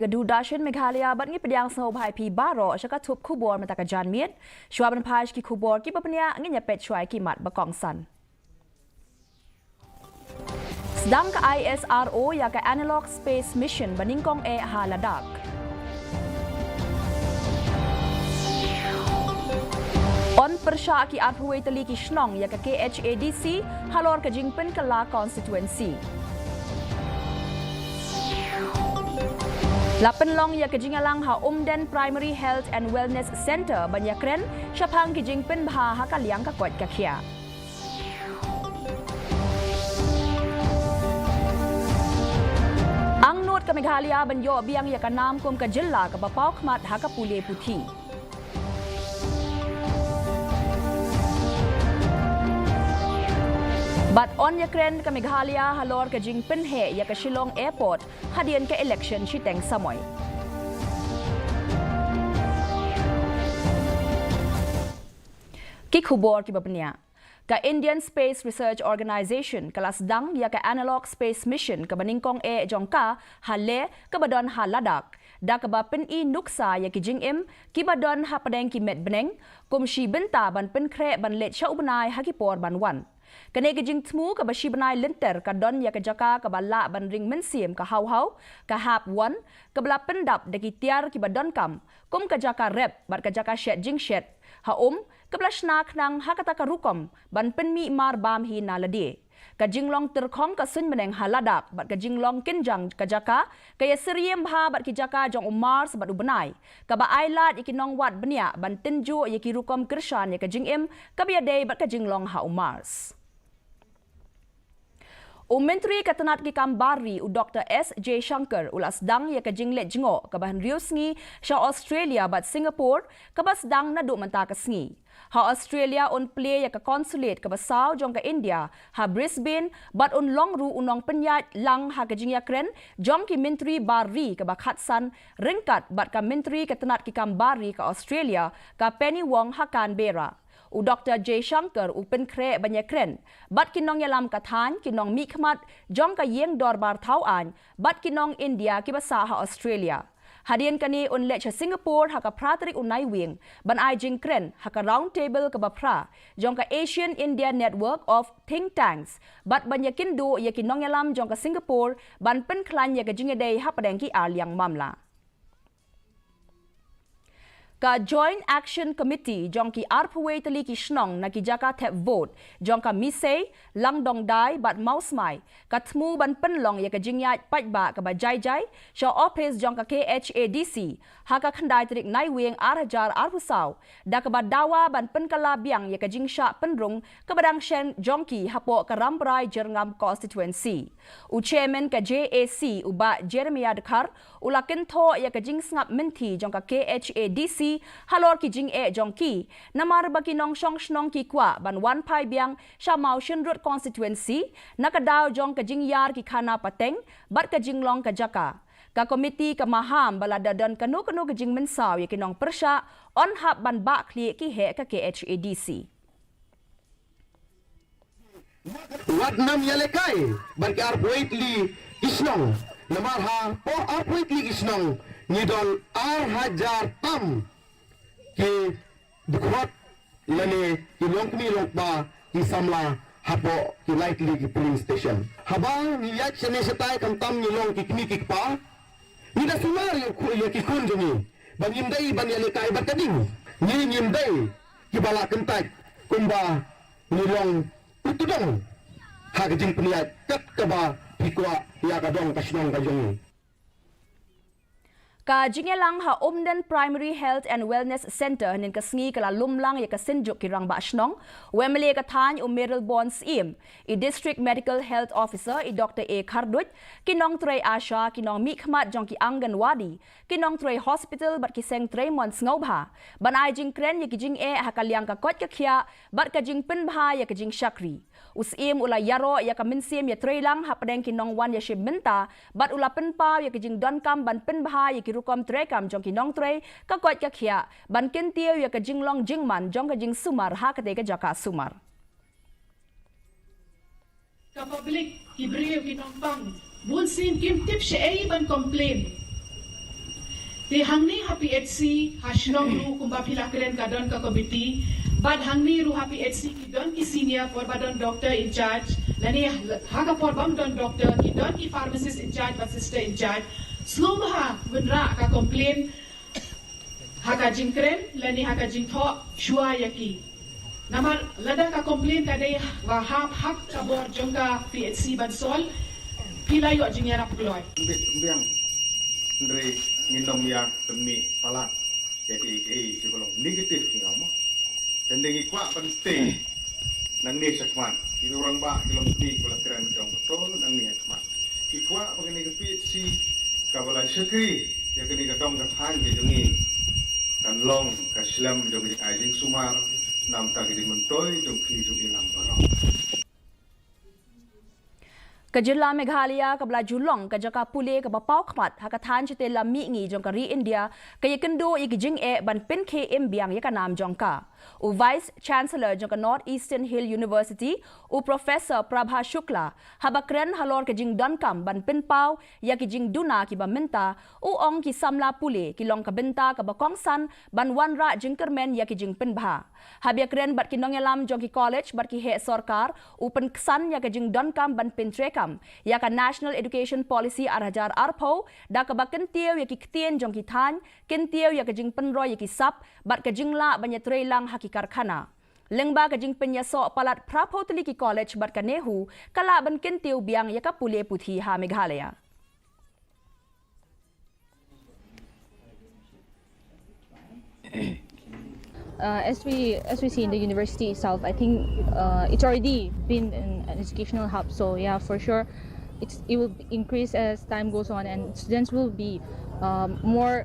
Gadu dashin Meghalaya bat ngi pediang snow bhai pi baro shaka tup kubor mataka jan miet shwaban phaj ki kubor ki papanya ngi nyapet shwai ki mat bakong san. Sedang ke ISRO ya ke Analog Space Mission baningkong haladak. On persya ki arhuwe tali ki shnong ya ke KHASI halor ke jingpen ke la constituency. Lapan long ya kejingalang ha Umden Primary Health and Wellness Center banyakren syapang kijingpen bha ha kaliang ka kwat kakhia. Ang not ka Meghalaya banyo biang ya kanam kum ka jilla ka bapau khmat ha ka pule puthi. But on yakren ka Meghalaya halor ka jingpen he ya ka Shillong Airport hadian ka election shiteng samoy. Kikhubor ki babnya ka Indian Space Research Organization kalas dang ya ka Analog Space Mission ka baningkong jongka hale ka badon haladak da ka bapen I nuksa ya ki jingim ki badon ha padeng ki met beneng kum shi benta ban pen kre ban let sha ubnai ha ki por ban wan. Kane ke jing tmu ka bashi banai lenter ka don ya ka jaka ka bala ban ring mensiem ka hau ka hap wan ka bala pendap de ki tiar ki badon kam kum ka jaka rep bat ka jaka shet jing shet ha ka bala shnak nang ha ka ta ka rukom ban penmi mar bam hi na ladi ka jinglong terkhong ka sun meneng haladak bat ka jinglong kinjang ka jaka ka ya seriem bha bat ki jaka jong umar sabat ubenai ka ba ailat ikinong wat benia ban tenju ya ki rukom kershan ya ka jingim ka biade bat ka jinglong ha umars. Menteri Katanat ki Kambari Dr. S. J. Shankar ulas dang ya ka jinglet jingo ka bahan riusngi sya Australia bat Singapore ka bas dang na du menta ka sngi. Ha Australia on play ya ka consulate ka basaw jong ka India ha Brisbane bat on longru unong penyat lang ha ka jingya kren jong ki Menteri Bari ka bakhatsan ringkat bat ka Menteri Katanat ki Kambari ka Australia ka Penny Wong ha Canberra. Dr. J. Shankar pen kre banyakren bat kinong yalam kathan kinong mi khmat jong ka yeng dorbar thau an bat kinong India ki basa ha Australia hadian kani on lech Singapore ha ka pratrik unai wing ban ai jing kren ha ka round table ka bapra jong ka Asian India Network of Think Tanks bat banyakin do ya kinong yalam jong ka Singapore ban pen klan ya ka jingedei ha padeng ki aliang mamla. Ka Joint Action Committee jong ki arpwe tali ki shnong na ki jaka tap vote jong ka misei lang dong dai bat mausmai ka thmu ban penlong ya ka jingyat patba ka ba jai sha office jong ka KHADC ha ka khandai trik nai wing arhajar arpusaw da ka ba dawa ban penkala biang ya ka jingsha penrung ka badang shen jong ki hapo ka rambrai jerngam constituency u chairman ka JAC uba Jeremiah Dekhar ulakin tho ya ka jing snap menti jong ka KHADC halor ki jing jongki namar baki nong shong shnong ki kwa ban wan pai biang sha mau shin road constituency nakadaw jong ka jing yar ki khana pateng bat ka jing long ka jaka ka komiti ka maham balada dan kanu ka jing mensaw ya kinong persya on hab ban ba kli ki he ka KHADC wat nam yalekai ban ka arpoitli isnong namar ha po arpoitli isnong nidol hajar tam ki dukhwat lane ki longkmi longpa ki samla hapo ki lightly ki polling station haba ni yat chene setai kam tam ni long ki kmi ki pa ni da sumar yo ki kun jeni ban yimdai ban yale kai bat kading ni yimdai ki bala kentai kumba ni long utudong ha ka jing pniat kat ka ba pikwa ya ka dong ka shnong ka jong ka jingelang ha Umden Primary Health and Wellness Center nin ka sngi kala lumlang ya ka sinjuk ki rang ba ashnong wemle ka than Meryl Bonds im I District Medical Health Officer Dr. A Khardut kinong tray Asha kinong mi khmat jong ki Anganwadi kinong tray hospital bat ki seng tray mon ngobha ban ai jing kren ya ki jing ha kaliang ka kot ka khia bat ka jing pen bha ya ka jing shakri usim ula yaro ya ka minsim ya tray lang ha padeng kinong wan ya shimenta bat ula pen pa ya ki jing don kam ban pen bha ya ki rukom tray kam jong ki nong tray ka kot ka khia ban ken tiu ya ka jing long jing man jong ka jing sumar ha ka te ka jaka sumar ka public kibriyo kinong bang bulsin kim tip siya ban complain Ti hangni happy HC hashnong ru kumba pilakren kadon ka komiti bad hangni ru happy HC ki don ki senior por badon doctor in charge lani haga por bam don doctor ki don ki pharmacist in charge but sister in charge slum ha wenra ka complain haga jingkren lani haga jingtho shua yaki namar lada ka complain kadai wa hak kabor jongka PHC bansol pila yo jingyara ploy biang Andre nginom yang demi pala jadi sebelum negatif ni kamu dan dengan kuat penting nang ni sakman ini orang bah dalam ni kalau keren dong betul nang ni sakman kuat begini ke PHC kawalan sekri ya kini kadang kathan je jengi kan long kaslam jengi ajing sumar nam tak jadi mentoy jong kini jong ilam barang Kajilla Meghalaya kabla julong kajaka pule kabapau khmat hakathan chite lami ngi jongka ri India kaya kendo igijing ban pin KM biang yaka nam jongka u Vice Chancellor jongka North Eastern Hill University u Professor Prabha Shukla habakren halor kajing donkam ban pin pau yakijing duna ki baminta u ong ki samla pule ki long kabenta kabakongsan ban wanra jingkermen yakijing pin bha habiakren bat kinongelam jongki college bat ki he sarkar u pen ksan yakijing donkam ban pin trek yaka National Education Policy arhajar arpo da kabaken tiaw yaki ktien jong ki than ken tiaw yaka jing penro yaki sap bat ka jingla banya trailang hakikar khana lengba ka jing penya so palat prapotli ki college bat ka nehu kala ban ken tiaw biang yaka pule puthi ha Meghalaya As we see in the university itself, I think it's already been an educational hub. So yeah, for sure, it will increase as time goes on, and students will be more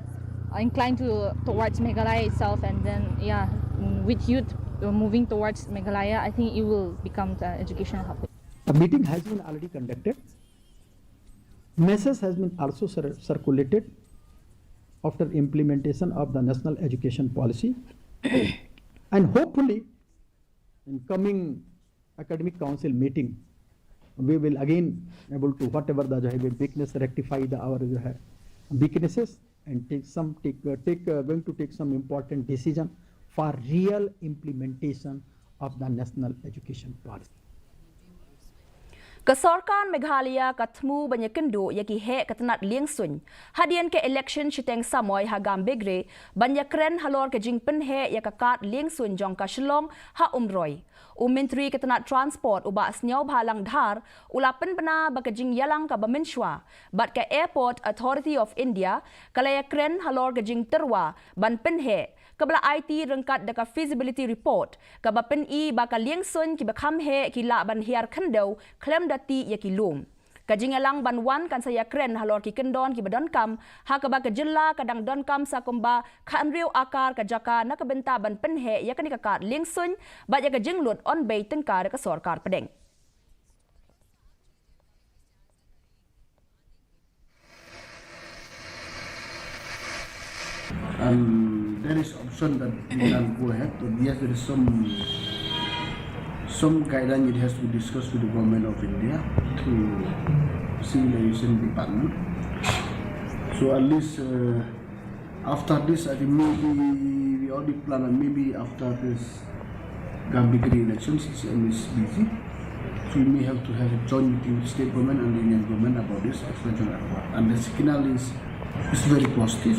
inclined towards Meghalaya itself. And then yeah, with youth moving towards Meghalaya, I think it will become an educational hub. A meeting has been already conducted. Message has been also circulated after implementation of the National Education Policy. And hopefully in coming academic council meeting we will again able to whatever the weakness rectify our weaknesses and going to take some important decision for real implementation of the National Education Policy. Kasorkan Meghalaya katmu banyak kendo yaki he katanat liang sun. Hadian ke election shiteng samoy hagam begre banyak kren halor ke jingpen he yakakat liang sun jong ka Shillong ha umroy. Menteri katanat transport uba asnyaw bhalang dhar ulapen bena baka jing yalang ka bamenshwa bat ka Airport Authority of India kalaya kren halor ke jing terwa ban pen he kabla IT rengkat deka feasibility report kaba pen I baka liang sun ki bakham he ki la ban hiar khandau klem dati ya ki lum kajing elang ban wan kan saya kren halor ki kendon ki badon kam ha kaba ka jilla kadang don kam sa kumba khanriu akar ka jaka na ka benta ban pen he ya kan ka kat liang sun ba ya ka jing lut on bay tengka ka sarkar pedeng there is option that we can go ahead, but yes, there is some guideline it has to be discussed with the government of India through civil aviation department. So at least after this, I think maybe we already plan, and maybe after this Gambigri elections, CCM is busy. So we may have to have a joint meeting with state government and the Indian government about this extension airport. And the signal is very positive.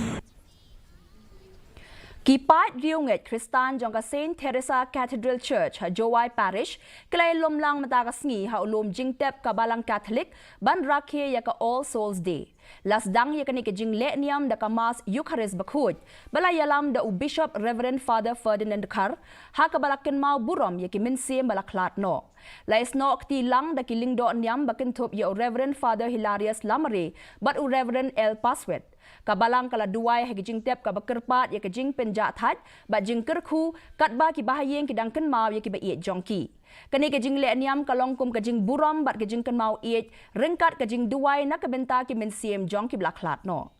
Kipat riunget Kristan jongka Saint Teresa Cathedral Church ha Jowai Parish kelai lomlang matagasngi ha ulum jingtep kabalang Catholic ban rakhe ya ka All Souls Day. Lasdang ya kani ke jingle niam da ka Mass Eucharist bakhut balayalam da u Bishop Reverend Father Ferdinand Khar ha ka balakin mau burom ya ki minsim balaklat no. Lais no akti lang da ki lingdo niam bakin thop ya Reverend Father Hilarious Lamare but u Reverend El Paswet. Kabalang kala duai hagi jing tep ka bakerpat ya ke jing penja that ba jing kerku kat ba ki bahayeng ki dang ken mau ya ki ba iet jongki kani ke jing le niam kalong kum ka jing buram bat ke jing ken mau iet rengkat ka jing duai na ka benta ki men siem jong ki blaklat no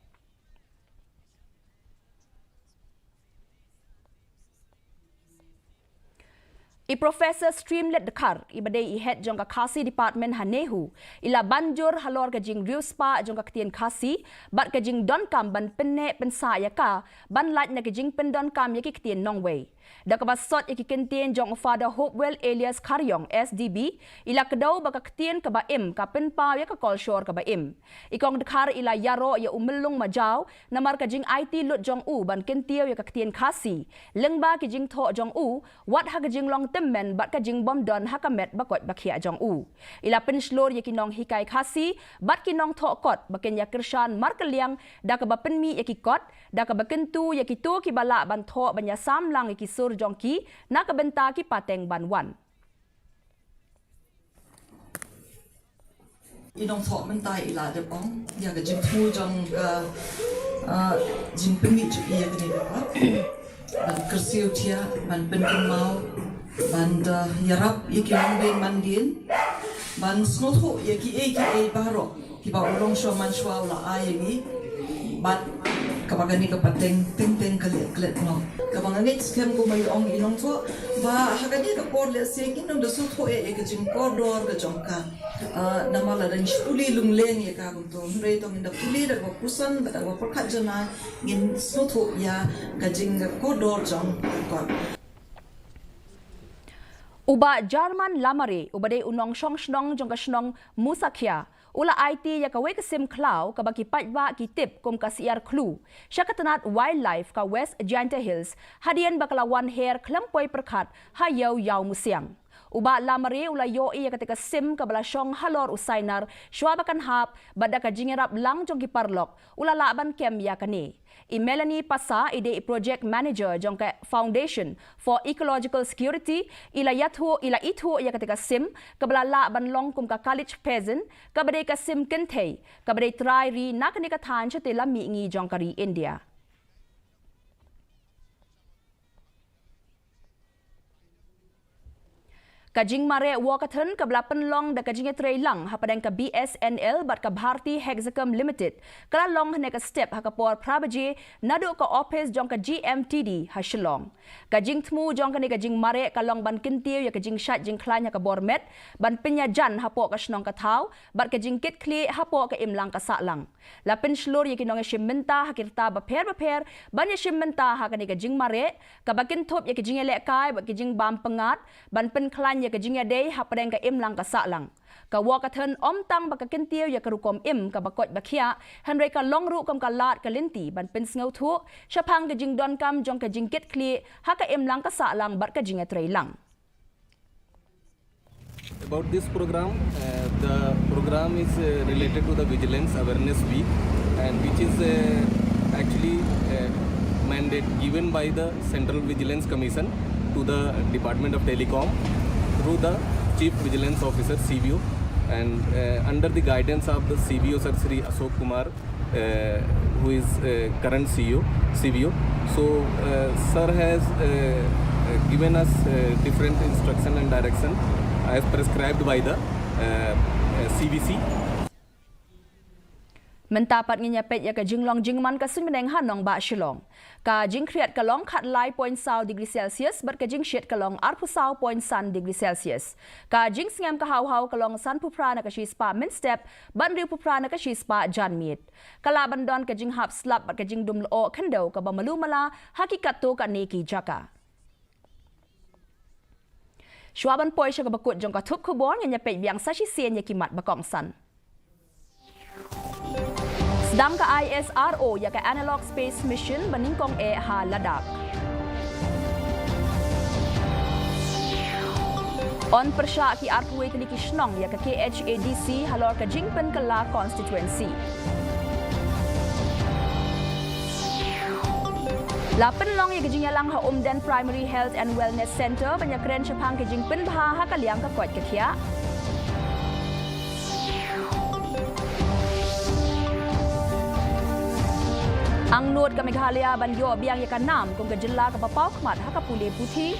I Professor Streamlet Dekar, ibadai I head jong ka KHASI Department Hanehu, ila banjur halor ka jing riuspa jong ka ketien KHASI, bat ka jing don kam ban penne pensa ya ka, ban lat na ka jing pen don kam ya ki ketien nongway. Da ka basot ya ki kentien jong Father Hopewell alias Karyong SDB, ila kedaw baka ketien ka baim ka penpa ya ka kolshor ka baim. Ikong Dekar ila yaro ya umelung majaw, namar ka jing IT lut jong u ban kentio ya ka ketien KHASI, lengba ki jing tho jong u, wat ha ka jing long men bat ka jing bom don hakamet bakot bakia jong u ila penslor ya kinong hikai KHASI bat kinong tho kot baken ya kirshan markeliang da ka bapenmi ya kikot da ka bakentu ya kitu ki bala ban tho banya samlang ya kisur jong ki na ka benta ki pateng banwan inong tho mentai ila de bong ya ka jing thu jong jing penmi ju ya ka ni ba ban kersiu tia ban penmau ban yarap yaki langben mandin ban snotho yaki baro ki ba ulong sho man shwa la ayegi bat kabagani ka pateng teng klet no kabangani skem ko may ong inong tho ba hagani ka por le se kinong da sotho ka jing kordor ka jongka namala dan shuli lungleng ya ka bunto hrei tong inda puli da ko pusan da ko pakhat jana ngin snotho ya ka jing kordor jong ko Uba Jarman lamare ubade unong shnong jong ka shnong musakhya ula IT ya ka wek sim klau ka baki patwa ki tip kum ka siar clue syakatanat wildlife ka West Giant Hills hadian bakalawan hair klampoi perkhat hayau yau musiang uba lamare ula yo ya ketika sim ka balashong halor usainar shwabakan hap bada ka jingerap lang jong ki parlok ula laban kem ya kani I Melanie Pasa ide project manager jong ka Foundation for Ecological Security ila ithu ya ketika sim kabalala banlong kum ka college peasant kabade ka sim kentei kabade try ri nakani ka than chate lami ngi jong kari India Kajing mare wakathen kabla penlong da kajing tray lang hapadang ka BSNL bat ka Bharti Hexacom Limited kala long ne ka step hakapor prabaje nadu ka office jong ka GMTD hasilong kajing tmu jong ka ne kajing mare kalong ban kintiu ya kajing shat jing klanya ka bormet ban penya jan hapo ka snong ka thau bat kajing kit kli hapo ka imlang ka salang la penslor ya kinong shimenta hakirta ba pher ban ya shimenta ha ka ne kajing mare ka bakin thop ya kajing le kai ba kajing bam pengat ban pen klanya ka jingya day hapadeng ka imlang ka salang ka wakathen omtang baka kentiu ya karukom im ka bakot bakhia hanre ka longru kom ka lat ka linti ban pen snau thu shapang ka jing don kam jong ka jingket kli ha ka imlang ka salang bar ka jingya trailang About this program, the program is related to the Vigilance Awareness Week and which is actually mandate given by the Central Vigilance Commission to the Department of Telecom through the Chief Vigilance Officer CVO and under the guidance of the CVO Sir Sri Ashok Kumar who is current CVO. So Sir has given us different instruction and direction as prescribed by the CVC. Mentapat nginya pet ya ka jinglong jingman ka sunmeneng hanong ba shilong. Ka jing kriat ka long khat lai point sau degree Celsius bar ka jing shet ka long arpu sau point san degree Celsius. Ka jing sngam ka haw ka long san pupra na ka shi spa min step ban riu pupra na ka shi spa jan meet. Kala bandon ka jing hap slap bar ka jing dum lo kendo ka bamalu mala hakikat to ka neki jaka. Shwaban poi sya ka bakut jong ka thup kubon nginya pet biang sashi sien ya kimat bakong san. Sedang ka ISRO ya ka Analog Space Mission baningkong ha Ladakh. On persya ki arpui tili kishnong ya ka KHADC halor ka jingpen kala constituency. Lapen long ya kajing lang ha Umden Primary Health and Wellness Center banyak keren syapang kajing penbha ha kaliang ka kwat kathia. Ang nuot ka Meghalaya banyo biang ya kanam kung kajela ka papaw kmat ha kapuli puti.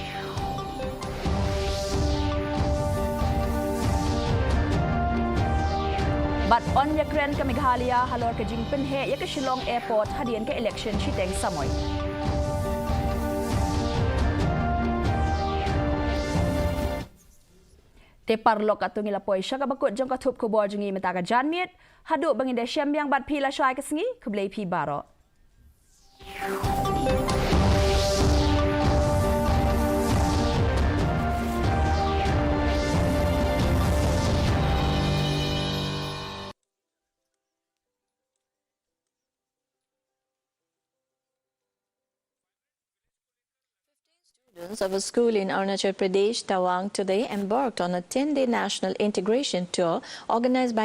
But on ya kren ka Meghalaya halor ka jingpen he ya ka Shillong Airport hadian ka election shiteng samoy. Te parlok atungi la poi syaka bakut jong katup kubor jengi mentaka janmiet, haduk bangin de syam yang bat pi la syai kesengi, keblei pi baro. Students of a school in Arunachal Pradesh, Tawang, today embarked on a 10-day national integration tour organized by